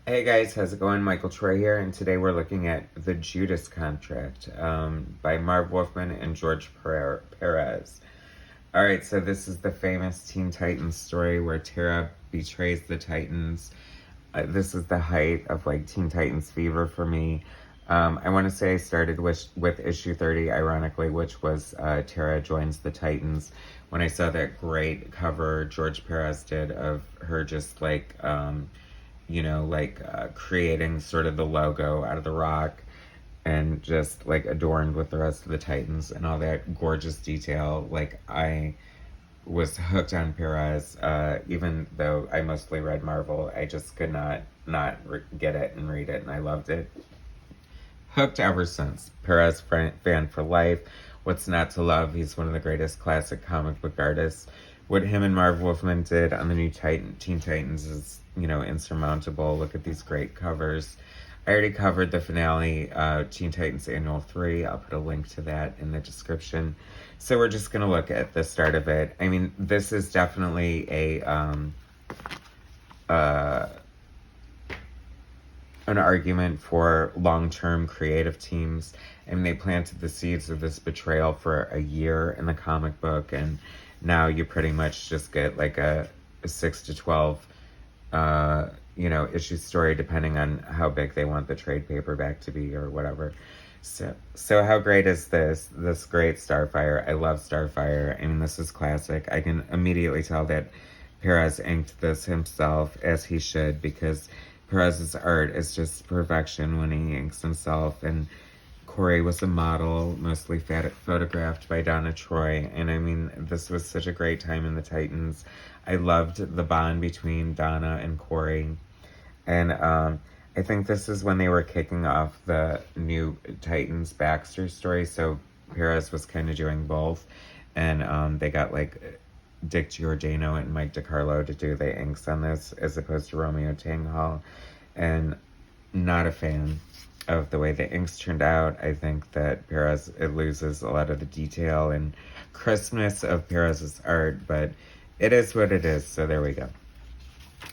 Hey guys, how's it going? Michael Troy here, and today we're looking at The Judas Contract by Marv Wolfman and George Perez. Alright, so this is the famous Teen Titans story where Terra betrays the Titans. This is the height of like Teen Titans fever for me. I want to say I started with issue 30, ironically, which was Terra joins the Titans. When I saw that great cover George Perez did of her just like creating sort of the logo out of the rock and just like adorned with the rest of the Titans and all that gorgeous detail. Like I was hooked on Perez, even though I mostly read Marvel. I just could not get it and read it, and I loved it. Hooked ever since. Perez fan for life. What's not to love? He's one of the greatest classic comic book artists. What him and Marv Wolfman did on the new Teen Titans is, insurmountable. Look at these great covers. I already covered the finale, Teen Titans Annual 3. I'll put a link to that in the description. So we're just going to look at the start of it. I mean, this is definitely an argument for long-term creative teams. And they planted the seeds of this betrayal for a year in the comic book, and now you pretty much just get like a 6 to 12 issue story, depending on how big they want the trade paperback to be or whatever. So how great is this great Starfire? I love Starfire. I mean, this is classic. I can immediately tell that Perez inked this himself, as he should, because Perez's art is just perfection when he inks himself. And Corey was a model, mostly photographed by Donna Troy. And I mean, this was such a great time in the Titans. I loved the bond between Donna and Corey. And I think this is when they were kicking off the new Titans Baxter story. So Perez was kind of doing both. And they got like Dick Giordano and Mike DiCarlo to do the inks on this, as opposed to Romeo Tanghal. And not a fan of the way the inks turned out. I think that it loses a lot of the detail and crispness of Perez's art, but it is what it is, so there we go.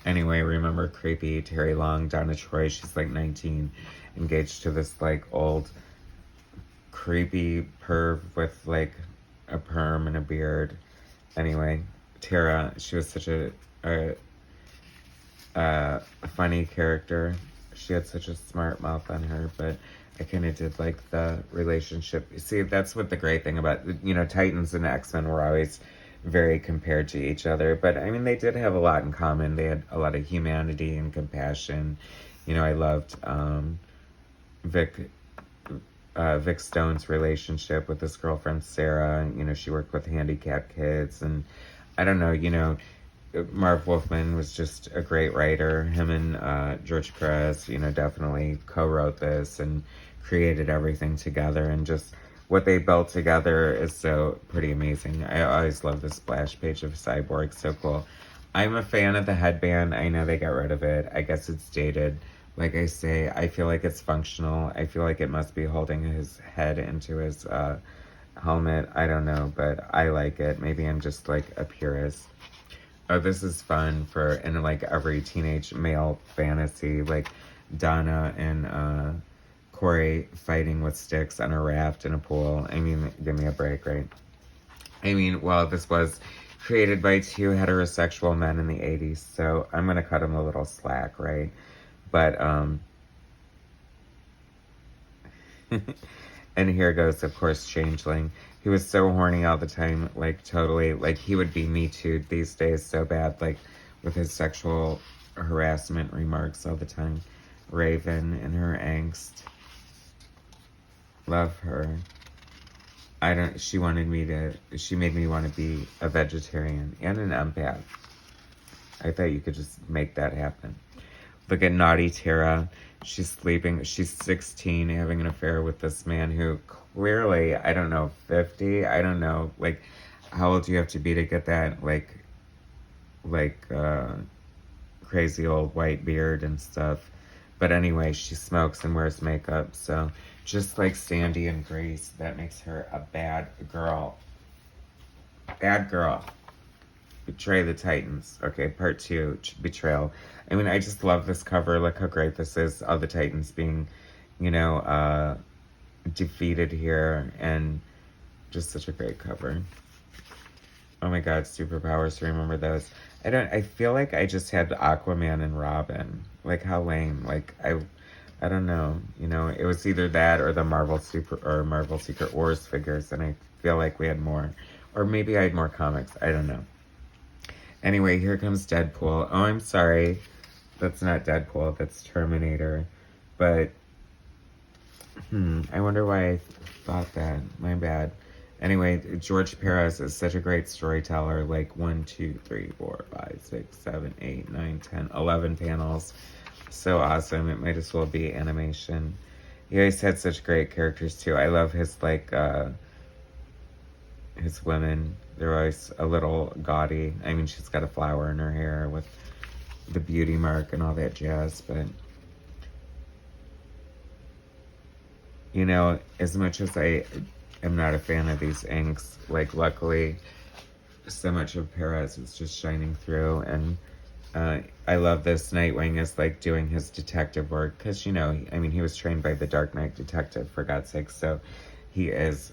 Anyway, remember creepy Terry Long, Donna Troy, she's like 19, engaged to this like old creepy perv with like a perm and a beard. Anyway, Terra, she was such a funny character. She had such a smart mouth on her, but I kind of did like the relationship. See, that's what the great thing about, Titans and X-Men were always very compared to each other. But, I mean, they did have a lot in common. They had a lot of humanity and compassion. I loved Vic Stone's relationship with his girlfriend, Sarah. She worked with handicapped kids. And I don't know, Marv Wolfman was just a great writer. Him and George Perez, definitely co-wrote this and created everything together. And just what they built together is so pretty amazing. I always love the splash page of Cyborg. So cool. I'm a fan of the headband. I know they got rid of it. I guess it's dated. Like I say, I feel like it's functional. I feel like it must be holding his head into his helmet. I don't know, but I like it. Maybe I'm just like a purist. Oh, this is fun in like every teenage male fantasy, like Donna and Corey fighting with sticks on a raft in a pool. I mean, give me a break, right? I mean, well, this was created by two heterosexual men in the 80s, so I'm gonna cut him a little slack, right? But, and here goes, of course, Changeling. He was so horny all the time, like, totally, like, he would be Me Too these days so bad, like, with his sexual harassment remarks all the time. Raven and her angst. Love her. She made me want to be a vegetarian and an empath. I thought you could just make that happen. Look at naughty Terra. She's 16, having an affair with this man who clearly, I don't know, 50? I don't know, like, how old do you have to be to get that, crazy old white beard and stuff? But anyway, she smokes and wears makeup, so just like Sandy and Grace, that makes her a bad girl. Bad girl. Betray the Titans. Okay, part 2, Betrayal. I mean, I just love this cover. Look how great this is. All the Titans being, you know, defeated here, and just such a great cover. Oh my god, superpowers, remember those. I feel like I just had Aquaman and Robin. Like, how lame. Like, I don't know. You know, it was either that or the Marvel Secret Wars figures, and I feel like we had more. Or maybe I had more comics. I don't know. Anyway, here comes Deadpool. Oh, I'm sorry. That's not Deadpool. That's Terminator. But, I wonder why I thought that. My bad. Anyway, George Pérez is such a great storyteller. Like 1, 2, 3, 4, 5, 6, 7, 8, 9, 10, 11 panels. So awesome. It might as well be animation. He always had such great characters too. I love his his women. They're always a little gaudy. I mean, she's got a flower in her hair with the beauty mark and all that jazz, but you know, as much as I am not a fan of these inks, like, luckily so much of Perez is just shining through, and I love this. Nightwing is like doing his detective work, because, you know, I mean, he was trained by the Dark Knight detective, for God's sake, so he is,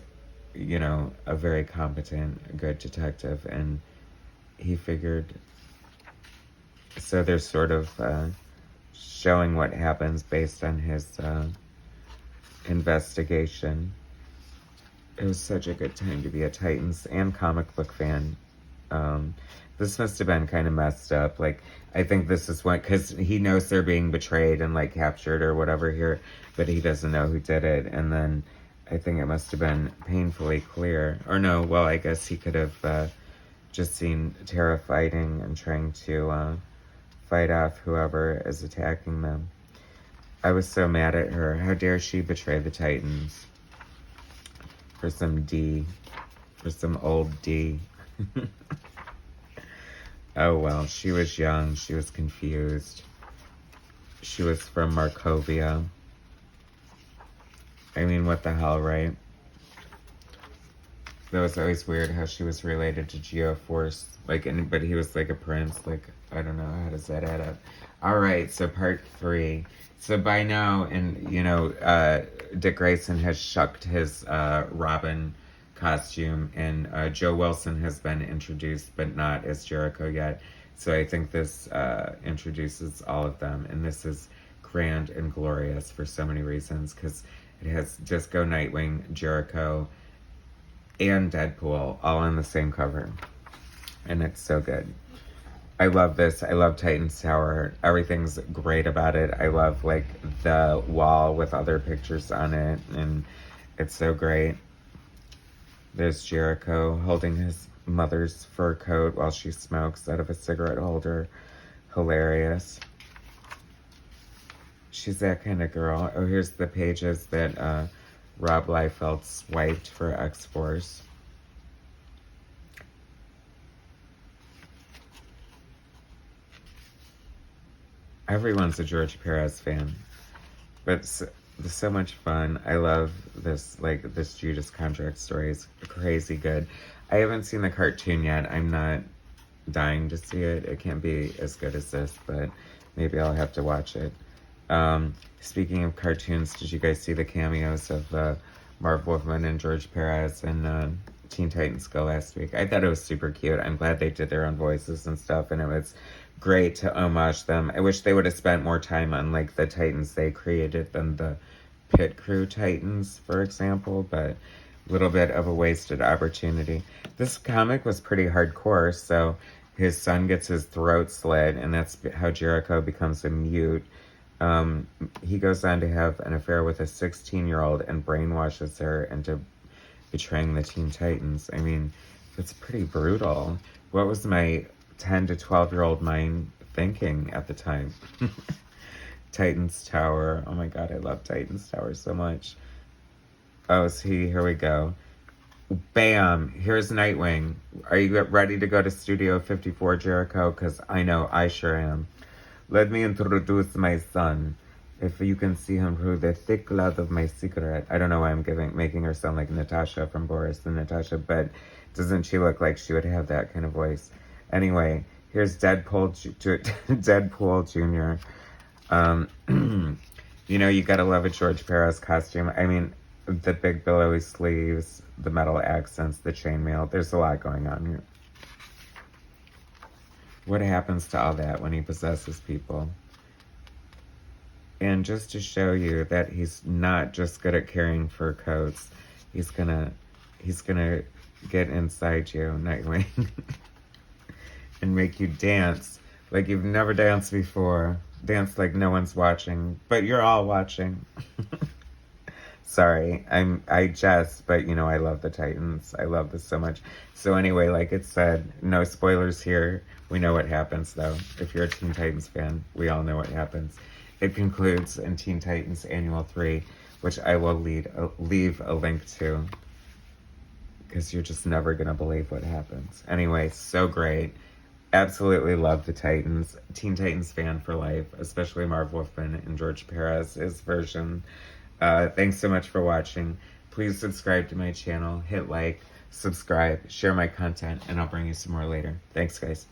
you know, a very competent, good detective, and he figured, so they're sort of showing what happens based on his investigation. It was such a good time to be a Titans and comic book fan. This must have been kind of messed up. Like, I think this is what, because he knows they're being betrayed and, like, captured or whatever here, but he doesn't know who did it. And then I think it must have been painfully clear. Or no, well, I guess he could have just seen Terra fighting and trying to fight off whoever is attacking them. I was so mad at her. How dare she betray the Titans? For some D. For some old D. Oh well, she was young. She was confused. She was from Markovia. I mean, what the hell, right? That was always weird how she was related to Geoforce. Like, but he was like a prince. Like, I don't know. How does that add up? All right, so part 3. So by now, and you know, Dick Grayson has shucked his Robin costume, and Joe Wilson has been introduced, but not as Jericho yet. So I think this introduces all of them, and this is grand and glorious for so many reasons, because it has Disco Nightwing, Jericho, and Deadpool all on the same cover, and it's so good. I love this. I love Titans Tower. Everything's great about it. I love, like, the wall with other pictures on it, and it's so great. There's Jericho holding his mother's fur coat while she smokes out of a cigarette holder. Hilarious. She's that kind of girl. Oh, here's the pages that Rob Liefeld swiped for X-Force. Everyone's a George Pérez fan. But so much fun. I love this, like, this Judas contract story is crazy good. I haven't seen the cartoon yet. I'm not dying to see it. It can't be as good as this, but maybe I'll have to watch it. Speaking of cartoons, did you guys see the cameos of Marv Wolfman and George Pérez and Teen Titans Go last week? I thought it was super cute. I'm glad they did their own voices and stuff, and it was great to homage them. I wish they would have spent more time on, like, the Titans they created than the Pit Crew Titans, for example, but a little bit of a wasted opportunity. This comic was pretty hardcore, so his son gets his throat slit, and that's how Jericho becomes a mute. He goes on to have an affair with a 16-year-old and brainwashes her into betraying the Teen Titans. I mean, it's pretty brutal. What was my 10 to 12-year-old mind thinking at the time? Titans Tower. Oh my god, I love Titans Tower so much. Oh, see, here we go. Bam! Here's Nightwing. Are you ready to go to Studio 54, Jericho? Because I know I sure am. Let me introduce my son. If you can see him through the thick cloud of my cigarette. I don't know why I'm making her sound like Natasha from Boris and Natasha, but doesn't she look like she would have that kind of voice? Anyway, here's Deadpool Jr. You know, you gotta love a George Perez costume. I mean, the big billowy sleeves, the metal accents, the chainmail. There's a lot going on here. What happens to all that when he possesses people? And just to show you that he's not just good at carrying fur coats, he's gonna get inside you, Nightwing, and make you dance like you've never danced before. Dance like no one's watching, but you're all watching. Sorry, I jest, but you know, I love the Titans. I love this so much. So anyway, like it said, no spoilers here. We know what happens though. If you're a Teen Titans fan, we all know what happens. It concludes in Teen Titans Annual 3, which I will leave a link to, because you're just never gonna believe what happens. Anyway, so great. Absolutely love the Titans. Teen Titans fan for life, especially Marv Wolfman and George Perez's version. Thanks so much for watching. Please subscribe to my channel, hit like, subscribe, share my content, and I'll bring you some more later. Thanks, guys.